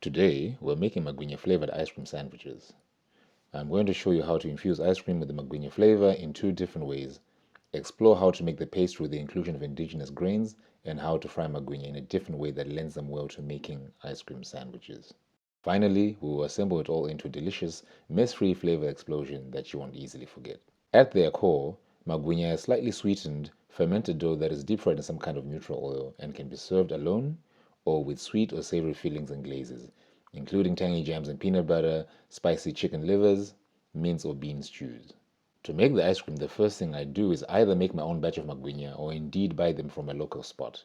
Today, we're making Magwinya flavored ice cream sandwiches. I'm going to show you how to infuse ice cream with the Magwinya flavor in two different ways, explore how to make the paste with the inclusion of indigenous grains, and how to fry Magwinya in a different way that lends them well to making ice cream sandwiches. Finally, we will assemble it all into a delicious, mess-free flavor explosion that you won't easily forget. At their core, Magwinya is slightly sweetened, fermented dough that is deep fried in some kind of neutral oil and can be served alone or with sweet or savory fillings and glazes, including tangy jams and peanut butter, spicy chicken livers, mince or bean stews. To make the ice cream, the first thing I do is either make my own batch of Magwinya or indeed buy them from a local spot.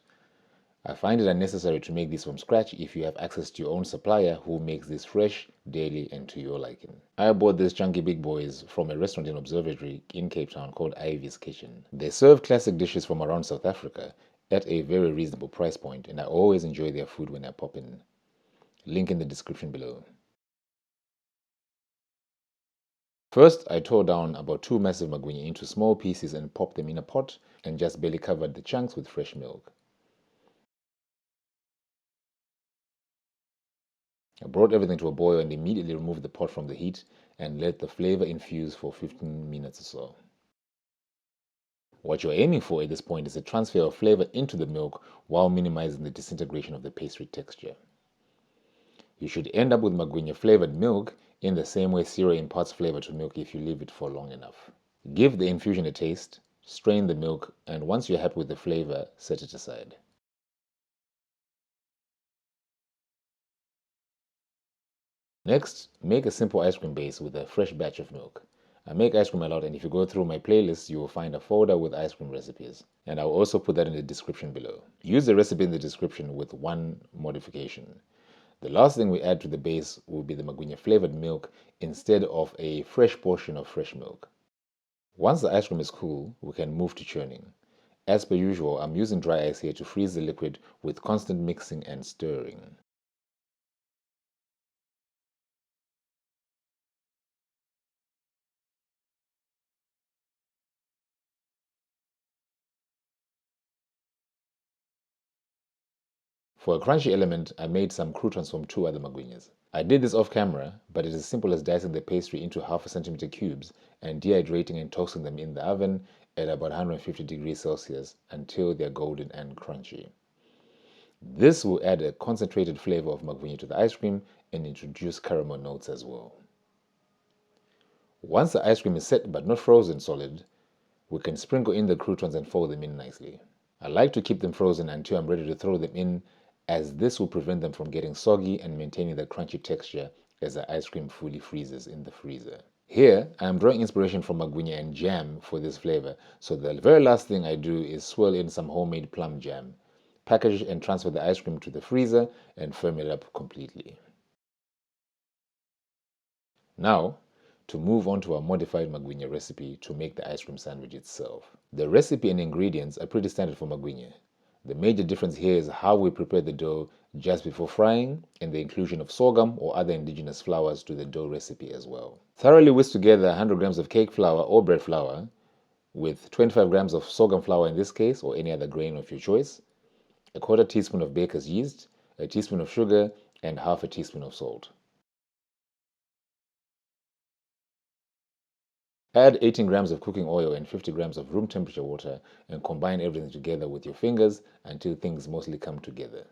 I find it unnecessary to make these from scratch if you have access to your own supplier who makes this fresh, daily, and to your liking. I bought these chunky big boys from a restaurant in Observatory in Cape Town called Ivy's Kitchen. They serve classic dishes from around South Africa at a very reasonable price point, and I always enjoy their food when I pop in. Link in the description below. First, I tore down about 2 massive Magwinya into small pieces and popped them in a pot and just barely covered the chunks with fresh milk. I brought everything to a boil and immediately removed the pot from the heat and let the flavor infuse for 15 minutes or so. What you're aiming for at this point is a transfer of flavor into the milk while minimizing the disintegration of the pastry texture. You should end up with Magwinya flavored milk in the same way cereal imparts flavor to milk if you leave it for long enough. Give the infusion a taste, strain the milk, and once you're happy with the flavor, set it aside. Next, make a simple ice cream base with a fresh batch of milk. I make ice cream a lot, and if you go through my playlist, you will find a folder with ice cream recipes. And I'll also put that in the description below. Use the recipe in the description with one modification. The last thing we add to the base will be the Magwinya flavored milk instead of a fresh portion of fresh milk. Once the ice cream is cool, we can move to churning. As per usual, I'm using dry ice here to freeze the liquid with constant mixing and stirring. For a crunchy element, I made some croutons from 2 other Magwinyas. I did this off camera, but it is as simple as dicing the pastry into 1/2 centimeter cubes and dehydrating and toasting them in the oven at about 150 degrees Celsius until they are golden and crunchy. This will add a concentrated flavor of Magwinya to the ice cream and introduce caramel notes as well. Once the ice cream is set but not frozen solid, we can sprinkle in the croutons and fold them in nicely. I like to keep them frozen until I'm ready to throw them in, as this will prevent them from getting soggy and maintaining the crunchy texture as the ice cream fully freezes in the freezer. Here, I am drawing inspiration from Magwinya and jam for this flavor, so the very last thing I do is swirl in some homemade plum jam, package and transfer the ice cream to the freezer, and firm it up completely. Now, to move on to our modified Magwinya recipe to make the ice cream sandwich itself. The recipe and ingredients are pretty standard for Magwinya. The major difference here is how we prepare the dough just before frying and the inclusion of sorghum or other indigenous flours to the dough recipe as well. Thoroughly whisk together 100 grams of cake flour or bread flour with 25 grams of sorghum flour in this case, or any other grain of your choice, a 1/4 teaspoon of baker's yeast, a teaspoon of sugar, and 1/2 teaspoon of salt. Add 18 grams of cooking oil and 50 grams of room temperature water and combine everything together with your fingers until things mostly come together.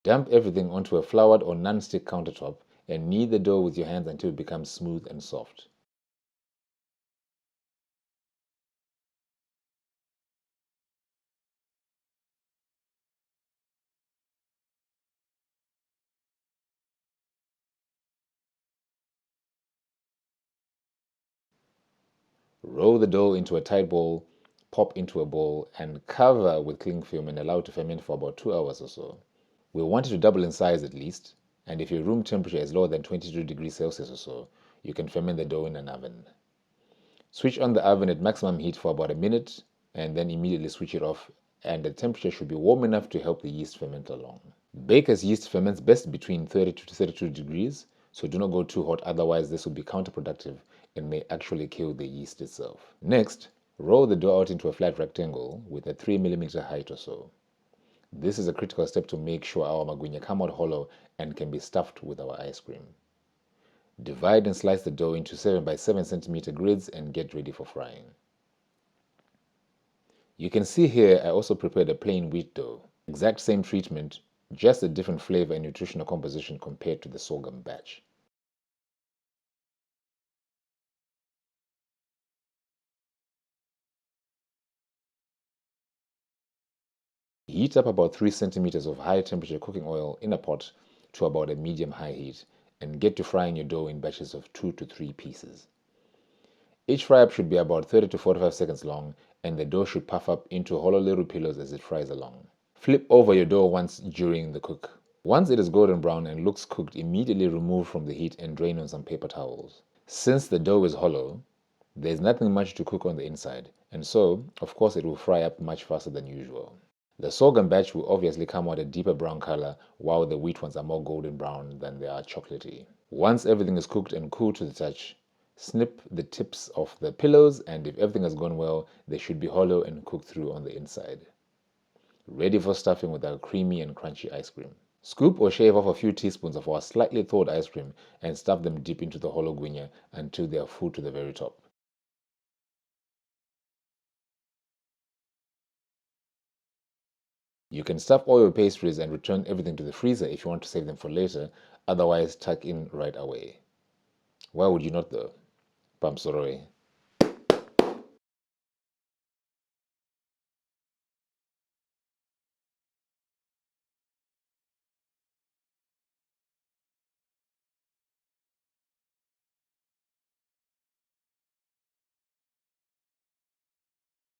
Dump everything onto a floured or non-stick countertop and knead the dough with your hands until it becomes smooth and soft. Roll the dough into a tight ball, pop into a bowl, and cover with cling film and allow it to ferment for about 2 hours or so. We want it to double in size at least, and if your room temperature is lower than 22 degrees Celsius or so, you can ferment the dough in an oven. Switch on the oven at maximum heat for about a minute, and then immediately switch it off, and the temperature should be warm enough to help the yeast ferment along. Baker's yeast ferments best between 30 to 32 degrees, so do not go too hot, otherwise this will be counterproductive and may actually kill the yeast itself. Next, Roll the dough out into a flat rectangle with a 3 mm height or so. This is a critical step to make sure our magwinya come out hollow and can be stuffed with our ice cream. Divide and slice the dough into 7 by 7 cm grids and get ready for frying. You can see here I also prepared a plain wheat dough. Exact same treatment, just a different flavor and nutritional composition compared to the sorghum batch. Heat up about 3 centimeters of high temperature cooking oil in a pot to about a medium-high heat and get to frying your dough in batches of 2 to 3 pieces. Each fry-up should be about 30 to 45 seconds long, and the dough should puff up into hollow little pillows as it fries along. Flip over your dough once during the cook. Once it is golden brown and looks cooked, immediately remove from the heat and drain on some paper towels. Since the dough is hollow, there is nothing much to cook on the inside, and so, of course, it will fry up much faster than usual. The sorghum batch will obviously come out a deeper brown color, while the wheat ones are more golden brown than they are chocolatey. Once everything is cooked and cool to the touch, snip the tips of the pillows, and if everything has gone well, they should be hollow and cooked through on the inside. Ready for stuffing with our creamy and crunchy ice cream. Scoop or shave off a few teaspoons of our slightly thawed ice cream and stuff them deep into the hollow gwinya until they are full to the very top. You can stuff all your pastries and return everything to the freezer if you want to save them for later, otherwise tuck in right away. Why would you not though? Pamsoroe.